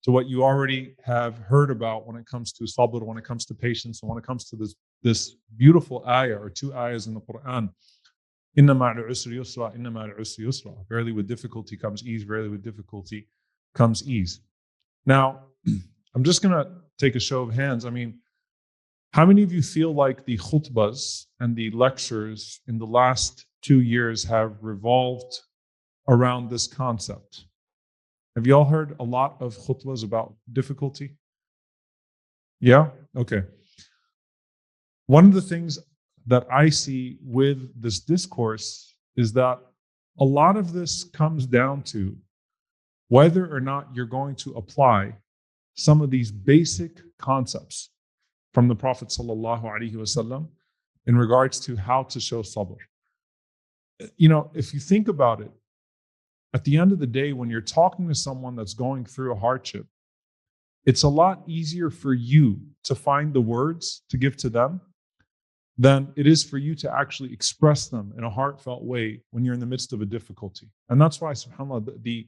to what you already have heard about when it comes to sabr, when it comes to patience, and when it comes to this beautiful ayah or two ayahs in the Quran. Inna ma'al usri yusra, inna ma'al usri yusra. Verily with difficulty comes ease, verily with difficulty comes ease. Now, I'm just going to take a show of hands. I mean, how many of you feel like the khutbahs and the lectures in the last 2 years have revolved around this concept? Have you all heard a lot of khutbahs about difficulty? Yeah? Okay. One of the things that I see with this discourse is that a lot of this comes down to whether or not you're going to apply some of these basic concepts from the Prophet ﷺ in regards to how to show sabr. You know, if you think about it, at the end of the day, when you're talking to someone that's going through a hardship, it's a lot easier for you to find the words to give to them than it is for you to actually express them in a heartfelt way when you're in the midst of a difficulty. And that's why, subhanAllah,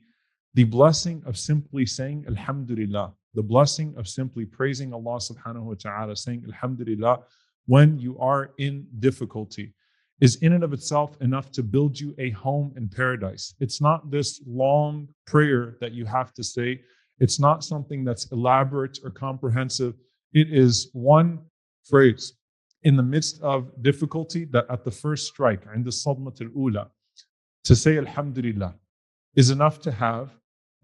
the blessing of simply saying Alhamdulillah, the blessing of simply praising Allah subhanahu wa ta'ala, saying Alhamdulillah when you are in difficulty is in and of itself enough to build you a home in paradise. It's not this long prayer that you have to say. It's not something that's elaborate or comprehensive. It is one phrase in the midst of difficulty that at the first strike, عند الصدمة الأولى, to say Alhamdulillah is enough to have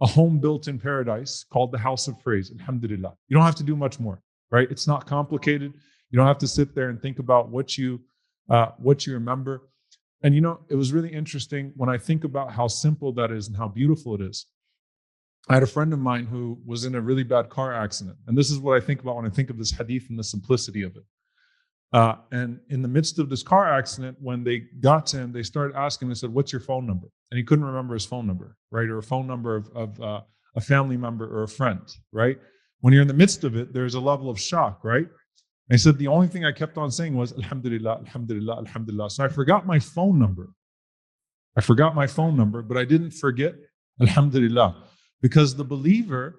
a home built in paradise called the house of praise. Alhamdulillah. You don't have to do much more, right? It's not complicated. You don't have to sit there and think about what you remember. And you know, it was really interesting when I think about how simple that is and how beautiful it is. I had a friend of mine who was in a really bad car accident. And this is what I think about when I think of this hadith and the simplicity of it. And in the midst of this car accident, when they got to him, they started asking him, they said, what's your phone number? And he couldn't remember his phone number, right? Or a phone number of a family member or a friend, right? When you're in the midst of it, there's a level of shock, right? And he said, the only thing I kept on saying was, Alhamdulillah, Alhamdulillah, Alhamdulillah. So I forgot my phone number. But I didn't forget Alhamdulillah. Because the believer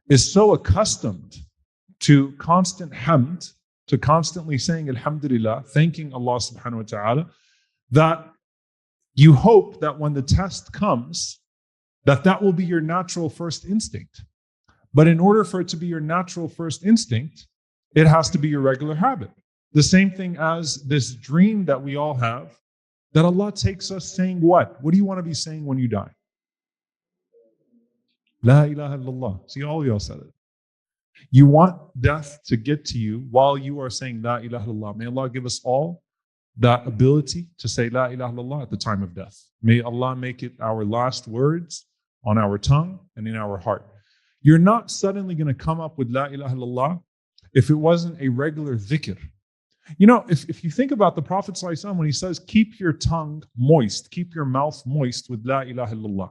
is so accustomed to constant hamd, to constantly saying Alhamdulillah, thanking Allah subhanahu wa ta'ala, that you hope that when the test comes, that will be your natural first instinct. But in order for it to be your natural first instinct, it has to be your regular habit. The same thing as this dream that we all have, that Allah takes us saying what? What do you want to be saying when you die? La ilaha illallah. See, all of y'all said it. You want death to get to you while you are saying La ilaha illallah. May Allah give us all that ability to say La ilaha illallah at the time of death. May Allah make it our last words on our tongue and in our heart. You're not suddenly going to come up with La ilaha illallah if it wasn't a regular dhikr. You know, if you think about the Prophet ﷺ, when he says, keep your tongue moist, keep your mouth moist with La ilaha illallah.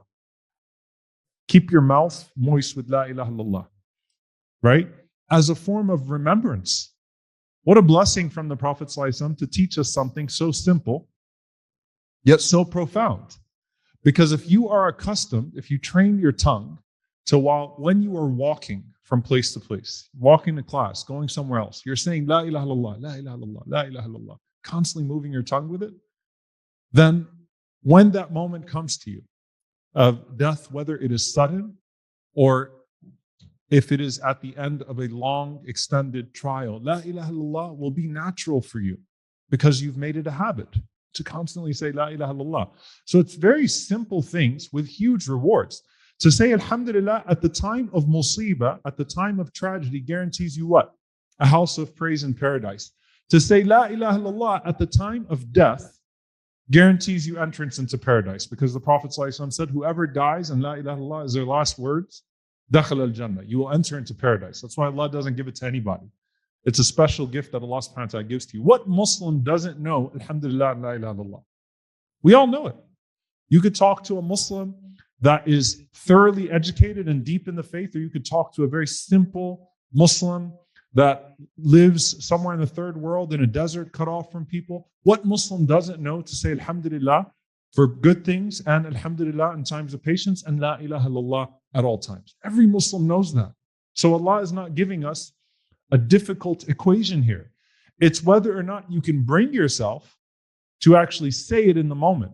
Keep your mouth moist with La ilaha illallah. Right? As a form of remembrance. What a blessing from the Prophet ﷺ to teach us something so simple, yet so profound. Because if you are accustomed, if you train your tongue to when you are walking from place to place, walking to class, going somewhere else, you're saying La ilaha illallah, La ilaha illallah, La ilaha illallah, constantly moving your tongue with it, then when that moment comes to you of death, whether it is sudden or if it is at the end of a long, extended trial, La ilaha illallah will be natural for you because you've made it a habit to constantly say La ilaha illallah. So it's very simple things with huge rewards. To say Alhamdulillah at the time of musibah, at the time of tragedy, guarantees you what? A house of praise in paradise. To say La ilaha illallah at the time of death guarantees you entrance into paradise, because the Prophet ﷺ said, whoever dies and La ilaha illallah is their last words, Dakhal al-Jannah, you will enter into paradise. That's why Allah doesn't give it to anybody. It's a special gift that Allah subhanahu wa ta'ala gives to you. What Muslim doesn't know Alhamdulillah and La ilaha illallah? We all know it. You could talk to a Muslim that is thoroughly educated and deep in the faith, or you could talk to a very simple Muslim that lives somewhere in the third world in a desert cut off from people. What Muslim doesn't know to say Alhamdulillah for good things and Alhamdulillah in times of patience and La ilaha illallah at all times? Every Muslim knows that. So Allah is not giving us a difficult equation here. It's whether or not you can bring yourself to actually say it in the moment.